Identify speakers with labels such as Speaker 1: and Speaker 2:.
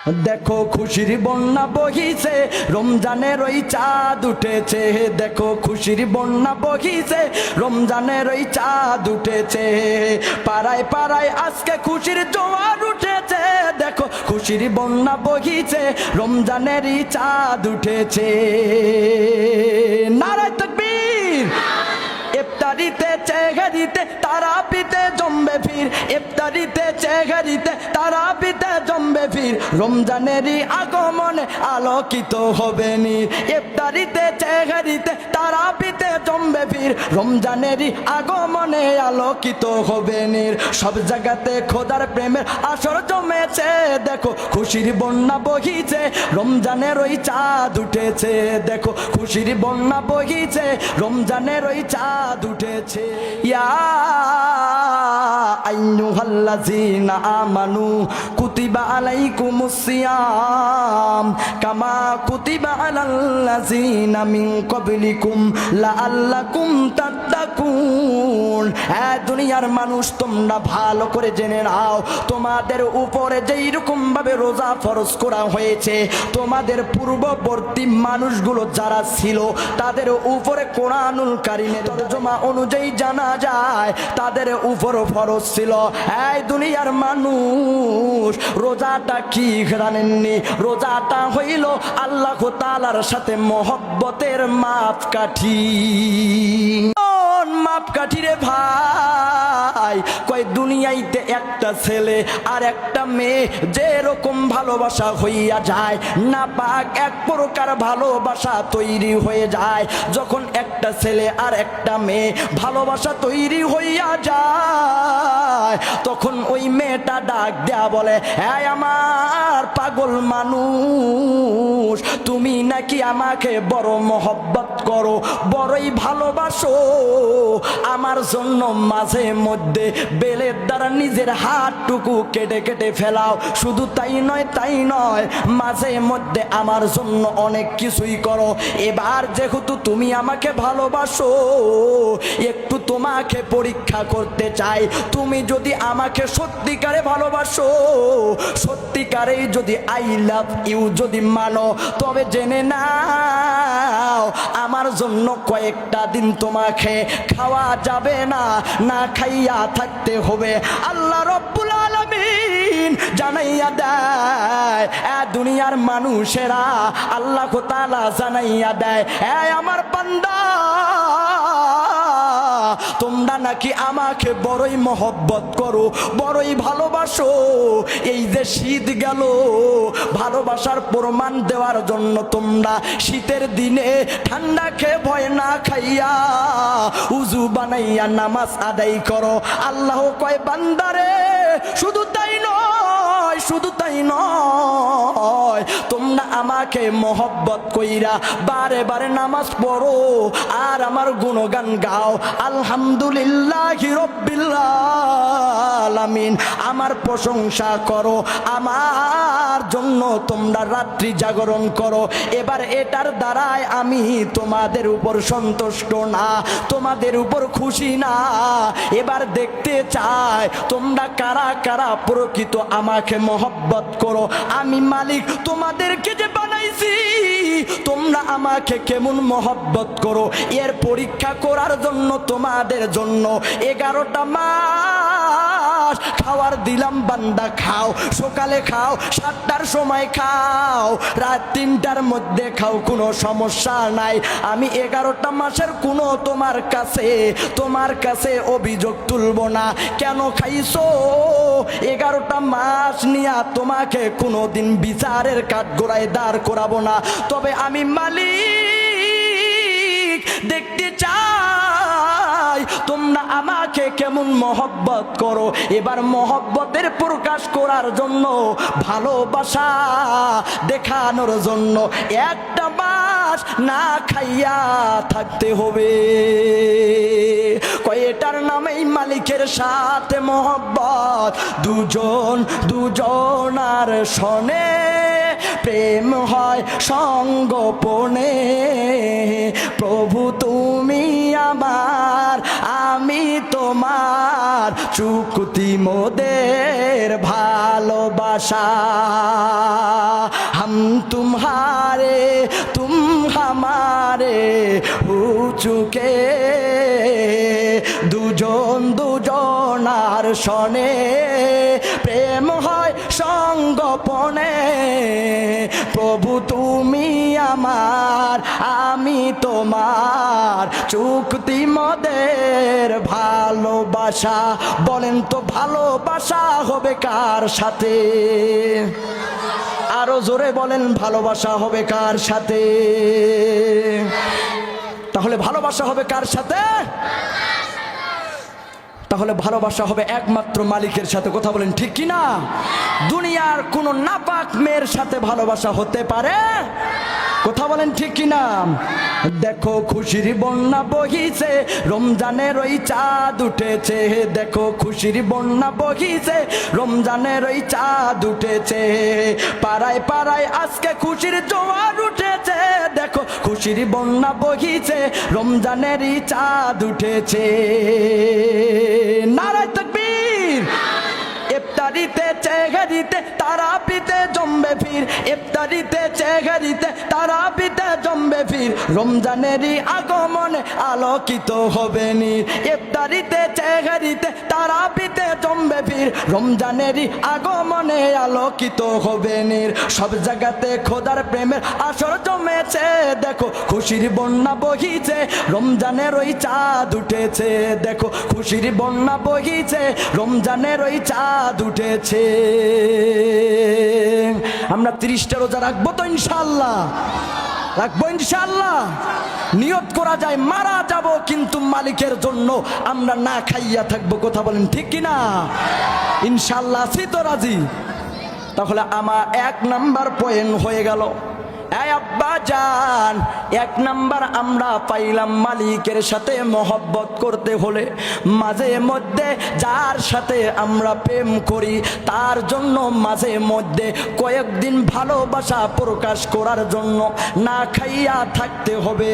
Speaker 1: দেখো খুশির বন্যা বহিছে, রমজানের ওই চাঁদ উঠেছে। দেখো খুশির বন্যা বহিছে, রমজানের ওই চাঁদ উঠেছে। পাড়ায় পাড়ায় আজকে খুশির জোয়ার উঠেছে। দেখো খুশির বন্যা বহিছে, রমজানেরই চাঁদ উঠেছে। নারায়ে তাকবীর। ইফতারিতে চেহারিতে তারাবিতে জমবে ফির, ইফতারিতে চেহারিতে তারাবিতে জমবে ফির। রমজানেরই আগমনে আলোকিত হবে নীর। ইফতারিতে চেহারিতে তারাবিতে জমবে ফির, রমজানেরই আগমনে আলোকিত হবে নীর। সব জায়গাতে খোদার প্রেমের আসর জমেছে। দেখো খুশির বন্যা বহিছে, রমজানের ওই চাঁদ উঠেছে। দেখো খুশির বন্যা বহিছে, রমজানের ওই চাঁদ উঠেছে। ইয়া আইয়ুহাল্লাযীনা আমানু কুতিবা আলাইকুমুস সিয়াম কামা কুতিবা আলাল্লাযীনা মিন ক্বাবলিকুম লাআল্লাকুম তাত্তাকুন। দুনিয়ার মানুষ তোমরা ভালো করে জেনে নাও, তোমাদের উপরে যেই রকম ভাবে রোজা ফরজ করা হয়েছে, তোমাদের পূর্ববর্তী মানুষগুলো যারা ছিল তাদের উপরে কোরআনুল কারীমের তরজমা অনুযায়ী জানা যায় তাদের উপর ফরজ ছিল। এই দুনিয়ার মানুষ রোজাটা কি জানেননি? রোজাটা হইল আল্লাহ তাআলার সাথে মহব্বতের মাপকাঠি। মাপকাঠি রে ভাই, কয় দুনিয়াইতে একটা ছেলে আর একটা মেয়ে যেরকম ভালোবাসা হইয়া যায়, না পাক এক প্রকার ভালোবাসা তৈরি হয়ে যায়। যখন একটা ছেলে আর একটা মেয়ে ভালোবাসা তৈরি হইয়া যায়, তখন ওই মেয়েটা ডাক দেয়া বলে, এই আমার পাগল মানুষ, তুমি নাকি আমাকে বড় মহব্বত করো, বড়ই ভালোবাসো, আমার জন্য মাঝে মধ্যে বেলের দ্বারা নিজের হাতটুকু কেটে কেটে ফেলাও। শুধু তাই নয়, তাই নয়, মাঝে মধ্যে আমার জন্য অনেক কিছুই করো। এবার যেহেতু তুমি আমাকে ভালোবাসো, একটু তোমাকে পরীক্ষা করতে চাই। তুমি যদি আমাকে সত্যিকারে ভালোবাসো, সত্যিকারেই যদি আই লাভ ইউ যদি মানো, তবে জেনে নাও আমার জন্য কয়েকটা দিন তোমাকে খাওয়া যাবে না, না খাইয়া থাকতে হবে। আল্লাহ রব্বুল আলামিন জানাইয়া দেয়, দুনিয়ার মানুষেরা আল্লাহ তাআলা জানাইয়া দেয়, আমার বান্দা তোমরা নাকি আমাকে বড়ই মহব্বত করো, বড়ই ভালোবাসো। এই যে শীত গেল, ভালোবাসার প্রমাণ দেওয়ার জন্য তোমরা শীতের দিনে ঠান্ডা খেয়ে ভয় না খাইয়া উজু বানাইয়া নামাজ আদায় করো। আল্লাহ কয় বান্দারে, শুধু তাই নয়, শুধু তাই নয়, তোমরা আমাকে মহব্বত কইরা বারে বারে নামাজ পড়ো আর আমার গুণগান গাও। আলহামদুলিল্লাহি রাব্বিল আলামিন, আমার প্রশংসা করো, আমার জন্য তোমরা রাত্রি জাগরণ করো। এবার এটার দ্বারাই আমি তোমাদের উপর সন্তুষ্ট না, তোমাদের উপর খুশি না। এবার দেখতে চাই তোমরা কারা কারা প্রকৃত আমাকে মহব্বত করো। আমি মালিক তোমাদেরকে যে বানাইছি, তোমরা আমাকে কেমন মহব্বত করো, এর পরীক্ষা করার জন্য তোমাদের জন্য 11টা মাস খাওয়ার দিলাম। বান্দা খাও, সকালে খাও, 7টার সময় খাও, রাত 3টার মধ্যে খাও, কোনো সমস্যা নাই। আমি 11টা মাসের কোনো তোমার কাছে অভিযোগ তুলব না। কেন খাইছো? 11টা মাস নিয়া তোমাকে কোনোদিন বিচারের কাঠগড়ায় দাঁড় করাবো না। তবে আমি মালিক দেখতে চাই তোমরা আমাকে কেমন মহব্বত করো। এবার মহব্বতের প্রকাশ করার জন্য, ভালোবাসা দেখানোর জন্য 1টা মাস না খাইয়া থাকতে হবে। কয়টার নামেই মালিকের সাথে মহব্বত, দুজনার সনে প্রেম হয় সঙ্গোপনে। প্রভু তুমি আমার, আমি তোমার, চুক্তি মোদের ভালোবাসা। तुम्हारे तुम हमारे হু চুকে দুজন দুজনার সনে প্রেম হয় সঙ্গপনে প্রভু তুমি আমার আমি তোমার চুক্তি মদের ভালোবাসা বলেন তো ভালোবাসা হবে কার সাথে আরো জোরে বলেন ভালোবাসা হবে কার সাথে তাহলে ভালোবাসা হবে কার সাথে তাহলে ভালোবাসা হবে একমাত্র মালিকের সাথে কথা বলেন ঠিক কি না দুনিয়ার কোন নাপাক মেয়ের সাথে ভালোবাসা হতে পারে কথা বলেন ঠিক কি না দেখো খুশির বন্যা বহিছে রমজানের ওই চাঁদ উঠেছে দেখো খুশির বন্যা বহিছে রমজানের ওই চাঁদ উঠেছে পাড়ায় পাড়ায় আজকে খুশির জোয়ার উঠেছে দেখো খুশির বন্যা বহিছে রমজানেরই চাঁদ উঠেছে নারায়ে তাকবীর ইফতারিতে চেহারিতে তারাবিতে জমবে ফির ইফতারিতে চেহারিতে তারাবিতে জমবে ফির রমজানেরই আগমনে আলোকিত হবে নীর ইফতারিতে চেহারিতে তারাবিতে জমবে ফির রমজানেরই আগমনে আলোকিত হবে নীর সব জায়গাতে খোদার প্রেমের আসর জমেছে দেখো খুশির বন্যা বহিছে রমজানের ওই চাঁদ উঠেছে দেখো খুশির বন্যা বহিছে রমজানের ওই চাঁদ উঠেছে আমরা 30টা রোজা রাখবো তো ইনশাআল্লাহ রাখবো ইনশাআল্লাহ নিয়ত করা যায় মারা যাব কিন্তু মালিকের জন্য আমরা না খাইয়া থাকবো কথা বলেন ঠিক কি না ইনশাআল্লাহ আছি তো রাজি তাহলে আমার 1 নাম্বার পয়েন্ট হয়ে গেল এই আব্বা জান 1 নাম্বার আমরা পাইলাম মালিকের সাথে মহব্বত করতে হলে মাঝে মধ্যে যার সাথে আমরা প্রেম করি তার জন্য মাঝে মধ্যে কয়েকদিন ভালোবাসা প্রকাশ করার জন্য না খাইয়া থাকতে হবে